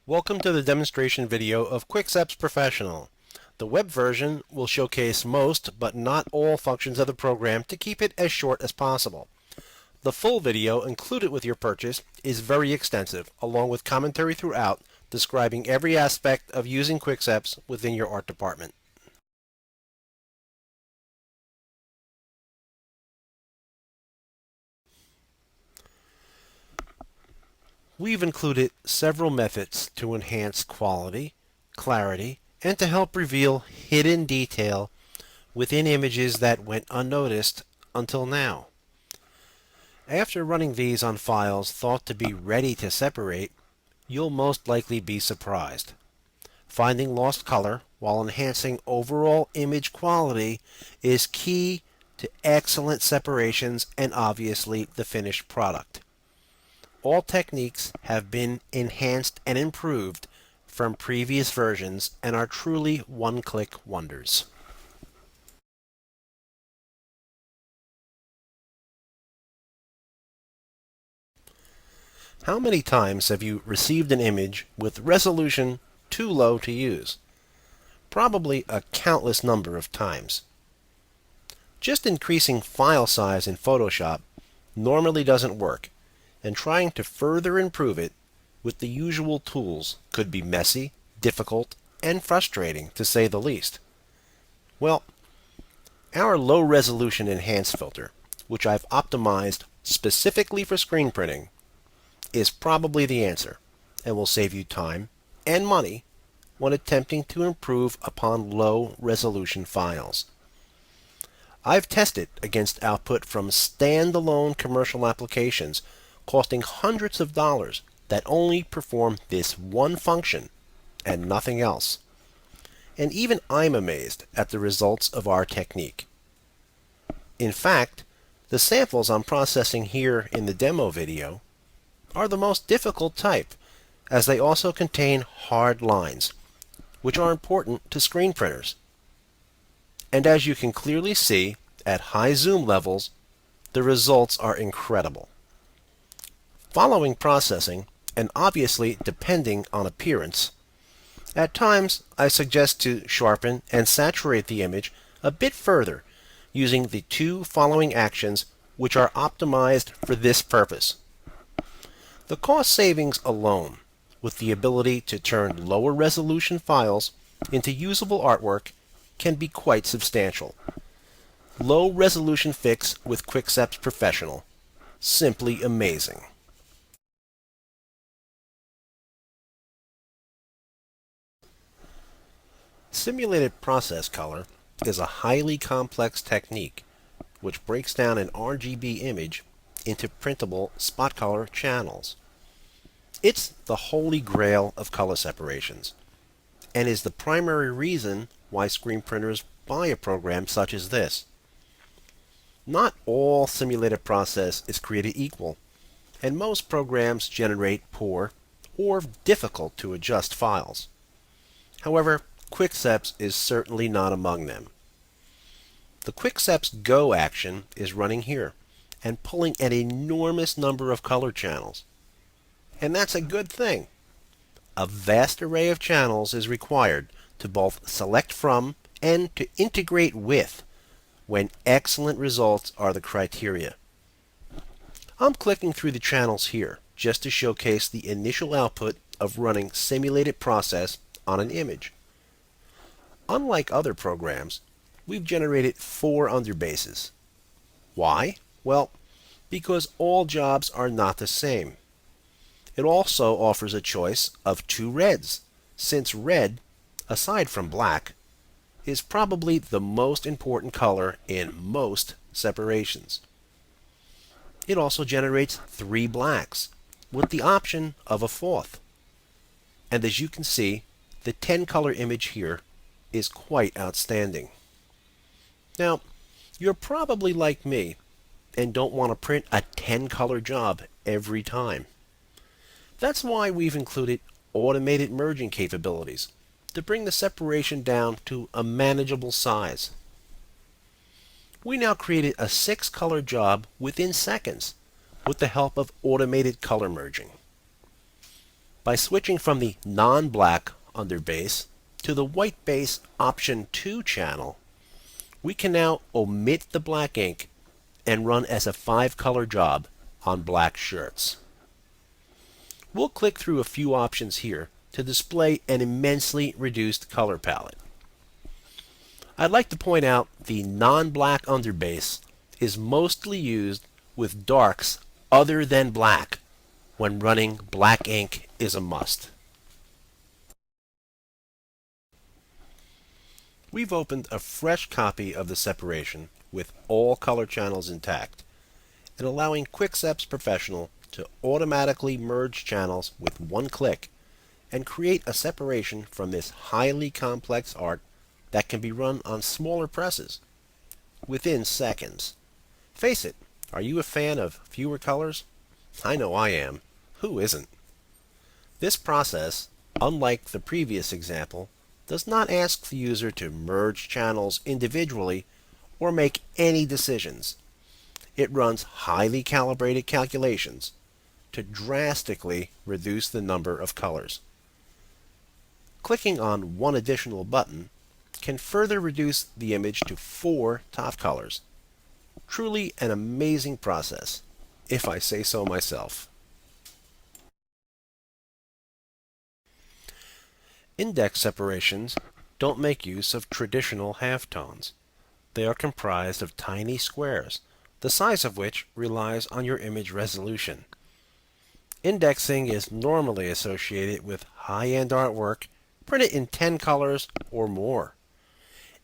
Welcome to the demonstration video of QuickSeps Professional. The web version will showcase most, but not all, functions of the program to keep it as short as possible. The full video included with your purchase is very extensive, along with commentary throughout describing every aspect of using QuickSeps within your art department. We've included several methods to enhance quality, clarity, and to help reveal hidden detail within images that went unnoticed until now. After running these on files thought to be ready to separate, you'll most likely be surprised. Finding lost color while enhancing overall image quality is key to excellent separations and obviously the finished product. All techniques have been enhanced and improved from previous versions and are truly one-click wonders. How many times have you received an image with resolution too low to use? Probably a countless number of times. Just increasing file size in Photoshop normally doesn't work, and trying to further improve it with the usual tools could be messy, difficult, and frustrating, to say the least. Well, our low-resolution enhance filter, which I've optimized specifically for screen printing, is probably the answer, and will save you time and money when attempting to improve upon low-resolution files. I've tested against output from standalone commercial applications costing hundreds of dollars that only perform this one function and nothing else. And even I'm amazed at the results of our technique. In fact, the samples I'm processing here in the demo video are the most difficult type, as they also contain hard lines, which are important to screen printers. And as you can clearly see, at high zoom levels, the results are incredible. Following processing, and obviously depending on appearance, at times I suggest to sharpen and saturate the image a bit further using the two following actions, which are optimized for this purpose. The cost savings alone, with the ability to turn lower resolution files into usable artwork, can be quite substantial. Low resolution fix with QuickSeps Professional. Simply amazing. Simulated process color is a highly complex technique which breaks down an RGB image into printable spot color channels. It's the holy grail of color separations, and is the primary reason why screen printers buy a program such as this. Not all simulated process is created equal, and most programs generate poor or difficult to adjust files. However, QuickSeps is certainly not among them. The QuickSeps Go action is running here and pulling an enormous number of color channels. And that's a good thing. A vast array of channels is required to both select from and to integrate with, when excellent results are the criteria. I'm clicking through the channels here just to showcase the initial output of running simulated process on an image. Unlike other programs, we've generated 4 underbases. Why? Well, because all jobs are not the same. It also offers a choice of 2 reds, since red, aside from black, is probably the most important color in most separations. It also generates 3 blacks, with the option of a 4th. And as you can see, the 10 color image here is quite outstanding. Now, you're probably like me and don't want to print a 10 color job every time. That's why we've included automated merging capabilities to bring the separation down to a manageable size. We now created a 6 color job within seconds with the help of automated color merging. By switching from the non-black underbase to the white base option 2 channel, we can now omit the black ink and run as a 5-color job on black shirts. We'll click through a few options here to display an immensely reduced color palette. I'd like to point out the non-black underbase is mostly used with darks other than black when running black ink is a must. We've opened a fresh copy of the separation with all color channels intact and allowing QickSeps Professional to automatically merge channels with one click and create a separation from this highly complex art that can be run on smaller presses within seconds. Face it, are you a fan of fewer colors? I know I am. Who isn't? This process, unlike the previous example, does not ask the user to merge channels individually or make any decisions. It runs highly calibrated calculations to drastically reduce the number of colors. Clicking on one additional button can further reduce the image to 4 top colors. Truly an amazing process, if I say so myself. Index separations don't make use of traditional halftones. They are comprised of tiny squares, the size of which relies on your image resolution. Indexing is normally associated with high-end artwork printed in 10 colors or more.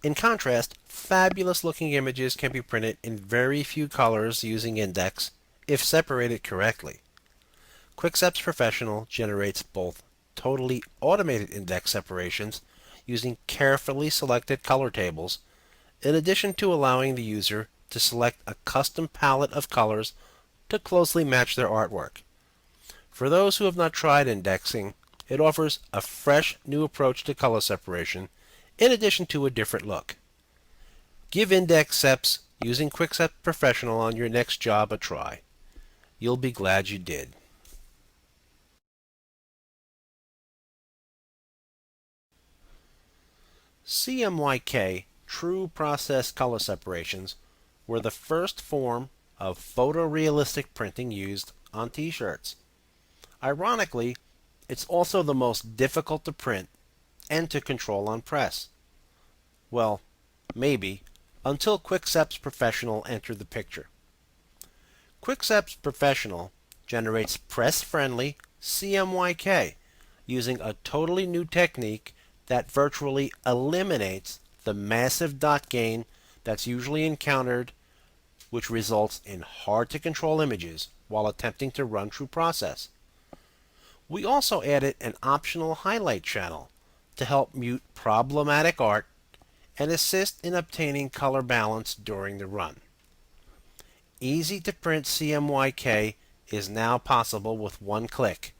In contrast, fabulous-looking images can be printed in very few colors using index if separated correctly. QickSeps Professional generates both totally automated index separations using carefully selected color tables, in addition to allowing the user to select a custom palette of colors to closely match their artwork. For those who have not tried indexing, it offers a fresh new approach to color separation in addition to a different look. Give index seps using QickSeps Professional on your next job a try. You'll be glad you did. CMYK true process color separations were the first form of photorealistic printing used on t-shirts. Ironically, it's also the most difficult to print and to control on press. Well, maybe, until QickSeps Professional entered the picture. QickSeps Professional generates press-friendly CMYK using a totally new technique that virtually eliminates the massive dot gain that's usually encountered, which results in hard-to-control images while attempting to run true process. We also added an optional highlight channel to help mute problematic art and assist in obtaining color balance during the run. Easy-to-print CMYK is now possible with one click,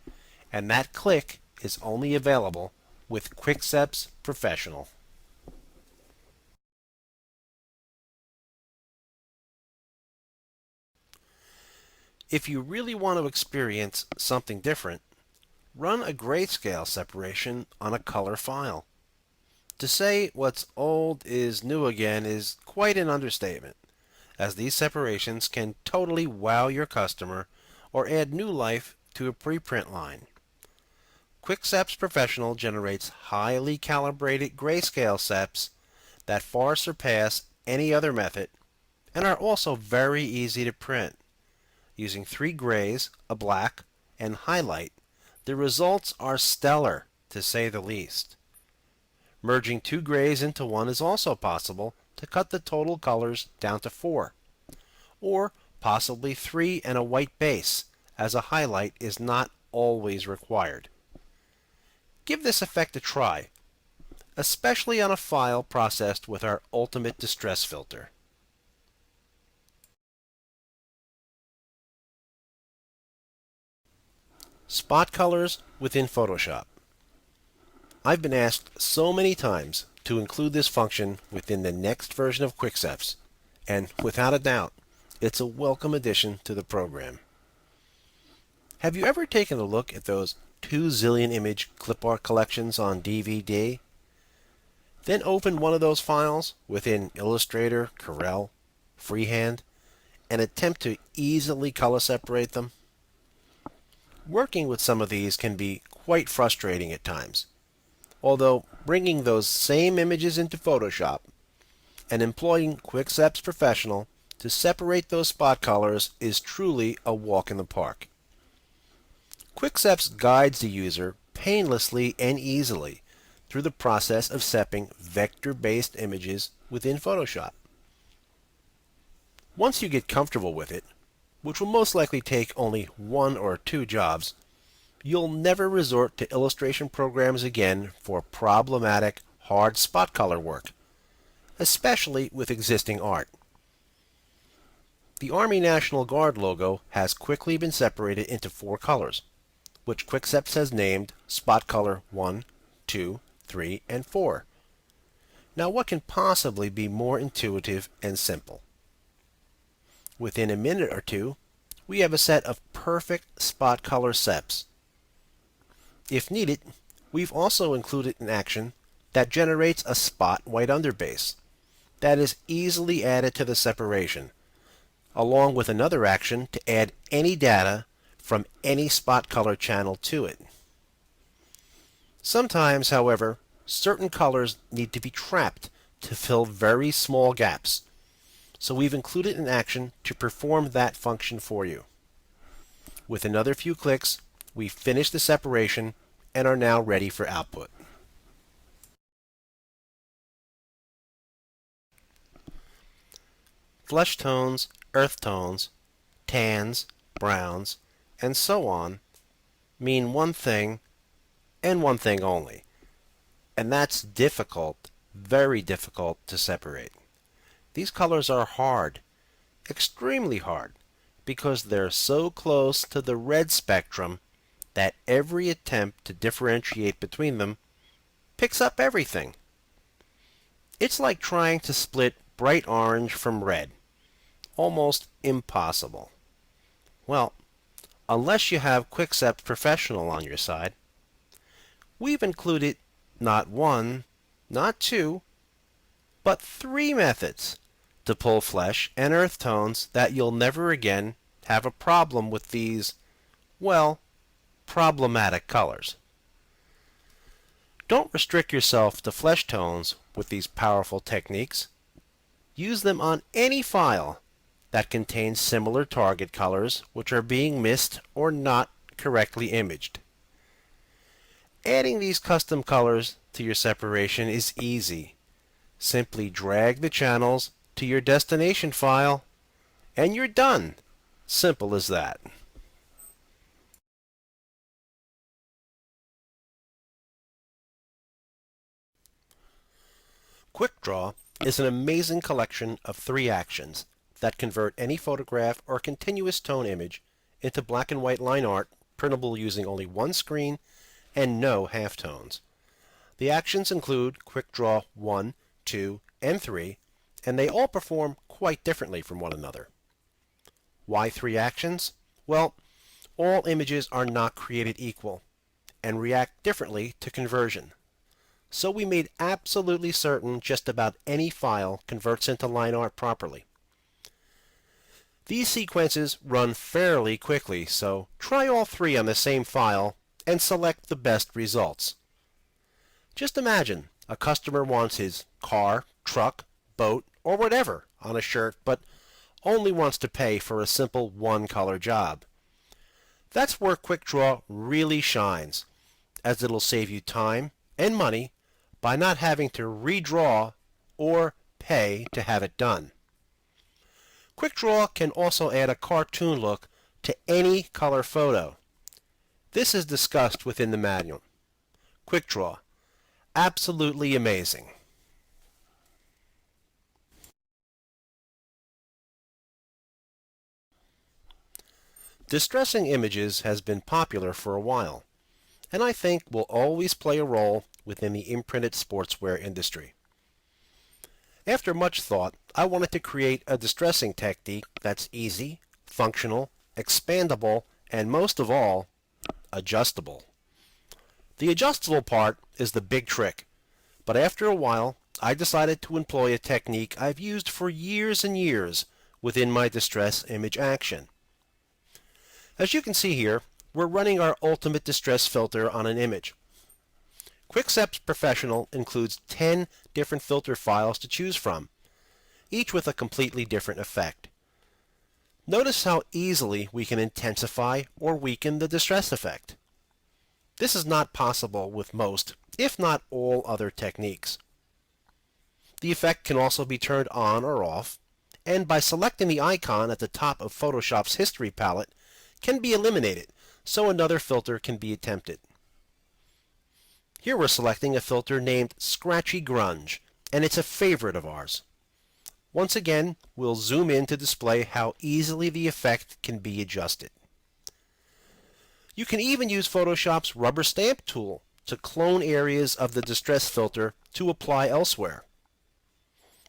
and that click is only available with QickSeps Professional. If you really want to experience something different, run a grayscale separation on a color file. To say what's old is new again is quite an understatement, as these separations can totally wow your customer or add new life to a preprint line. QickSeps Professional generates highly calibrated grayscale seps that far surpass any other method and are also very easy to print. Using 3 grays, a black, and highlight, the results are stellar, to say the least. Merging 2 grays into one is also possible to cut the total colors down to 4, or possibly 3 and a white base, as a highlight is not always required. Give this effect a try, especially on a file processed with our ultimate distress filter. Spot colors within Photoshop. I've been asked so many times to include this function within the next version of QickSeps, and without a doubt, it's a welcome addition to the program. Have you ever taken a look at those 2 zillion image clip art collections on DVD? Then open one of those files within Illustrator, Corel, Freehand, and attempt to easily color separate them? Working with some of these can be quite frustrating at times, although bringing those same images into Photoshop and employing QuickSeps Professional to separate those spot colors is truly a walk in the park. QuickSeps guides the user painlessly and easily through the process of sepping vector-based images within Photoshop. Once you get comfortable with it, which will most likely take only 1 or 2 jobs, you'll never resort to illustration programs again for problematic, hard spot color work, especially with existing art. The Army National Guard logo has quickly been separated into 4 colors, which QuickSeps has named Spot Color 1, 2, 3, and 4. Now what can possibly be more intuitive and simple? Within a minute or two, we have a set of perfect spot color seps. If needed, we've also included an action that generates a spot white underbase that is easily added to the separation, along with another action to add any data from any spot color channel to it. Sometimes, however, certain colors need to be trapped to fill very small gaps, so we've included an action to perform that function for you. With another few clicks, we've finished the separation and are now ready for output. Flesh tones, earth tones, tans, browns, and so on mean one thing and one thing only, and that's difficult, very difficult to separate. These colors are hard, extremely hard, because they're so close to the red spectrum that every attempt to differentiate between them picks up everything. It's like trying to split bright orange from red. Almost impossible. Well, unless you have QuickSeps Professional on your side. We've included not 1, not 2, but 3 methods to pull flesh and earth tones that you'll never again have a problem with these, well, problematic colors. Don't restrict yourself to flesh tones with these powerful techniques. Use them on any file that contains similar target colors which are being missed or not correctly imaged. Adding these custom colors to your separation is easy. Simply drag the channels to your destination file and you're done. Simple as that. QuickDraw is an amazing collection of 3 actions that convert any photograph or continuous tone image into black and white line art printable using only 1 screen and no halftones. The actions include QuickDraw 1, 2, and 3, and they all perform quite differently from one another. Why 3 actions? Well, all images are not created equal and react differently to conversion. So we made absolutely certain just about any file converts into line art properly. These sequences run fairly quickly, so try all 3 on the same file and select the best results. Just imagine a customer wants his car, truck, boat, or whatever on a shirt, but only wants to pay for a simple 1-color job. That's where QuickDraw really shines, as it'll save you time and money by not having to redraw or pay to have it done. QuickDraw can also add a cartoon look to any color photo. This is discussed within the manual. QuickDraw, absolutely amazing. Distressing images has been popular for a while, and I think will always play a role within the imprinted sportswear industry. After much thought, I wanted to create a distressing technique that's easy, functional, expandable, and most of all, adjustable. The adjustable part is the big trick, but after a while, I decided to employ a technique I've used for years and years within my distress image action. As you can see here, we're running our ultimate distress filter on an image. QickSeps Professional includes 10 different filter files to choose from, each with a completely different effect. Notice how easily we can intensify or weaken the distress effect. This is not possible with most, if not all, other techniques. The effect can also be turned on or off, and by selecting the icon at the top of Photoshop's history palette, can be eliminated so another filter can be attempted. Here we're selecting a filter named Scratchy Grunge, and it's a favorite of ours. Once again, we'll zoom in to display how easily the effect can be adjusted. You can even use Photoshop's rubber stamp tool to clone areas of the distress filter to apply elsewhere.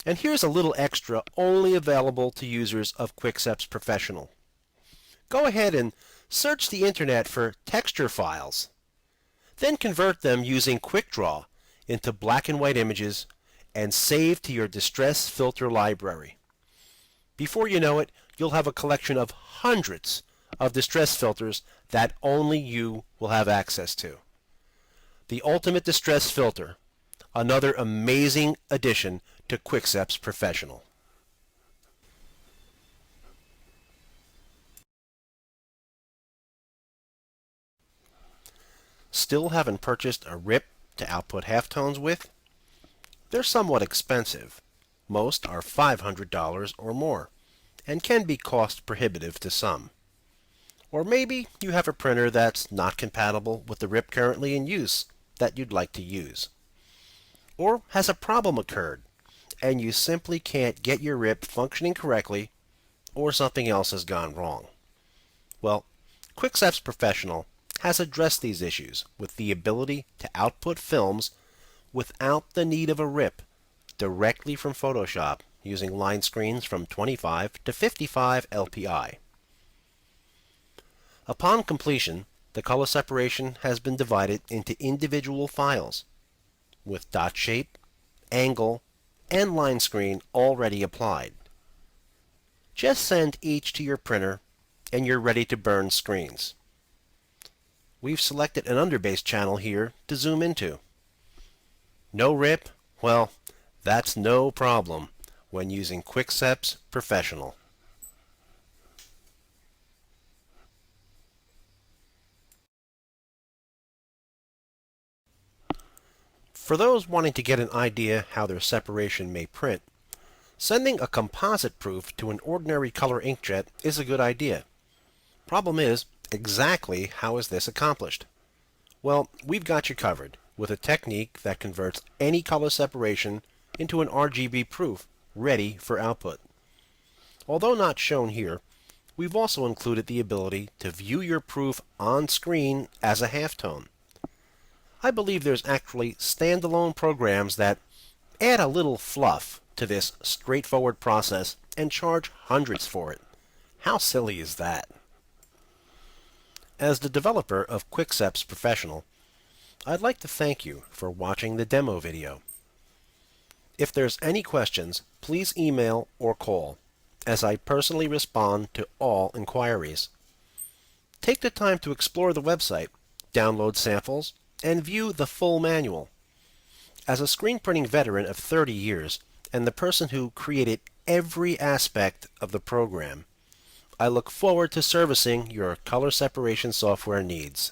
And here's a little extra only available to users of QickSeps Professional. Go ahead and search the internet for texture files. Then convert them using QuickDraw into black and white images and save to your distress filter library. Before you know it, you'll have a collection of hundreds of distress filters that only you will have access to. The ultimate distress filter, another amazing addition to QickSeps Professional. Still haven't purchased a RIP to output halftones with? They're somewhat expensive. Most are $500 or more, and can be cost prohibitive to some. Or maybe you have a printer that's not compatible with the RIP currently in use that you'd like to use. Or has a problem occurred, and you simply can't get your RIP functioning correctly, or something else has gone wrong. Well, QickSeps Professional has addressed these issues with the ability to output films without the need of a RIP directly from Photoshop using line screens from 25 to 55 LPI. Upon completion, the color separation has been divided into individual files with dot shape, angle, and line screen already applied. Just send each to your printer and you're ready to burn screens. We've selected an underbase channel here to zoom into. No RIP? Well, that's no problem when using QickSeps Professional. For those wanting to get an idea how their separation may print, sending a composite proof to an ordinary color inkjet is a good idea. Problem is, exactly how is this accomplished? Well, we've got you covered with a technique that converts any color separation into an RGB proof ready for output. Although not shown here, we've also included the ability to view your proof on screen as a halftone. I believe there's actually standalone programs that add a little fluff to this straightforward process and charge hundreds for it. How silly is that? As the developer of QickSeps Professional, I'd like to thank you for watching the demo video. If there's any questions, please email or call, as I personally respond to all inquiries. Take the time to explore the website, download samples, and view the full manual. As a screen printing veteran of 30 years, and the person who created every aspect of the program, I look forward to servicing your color separation software needs.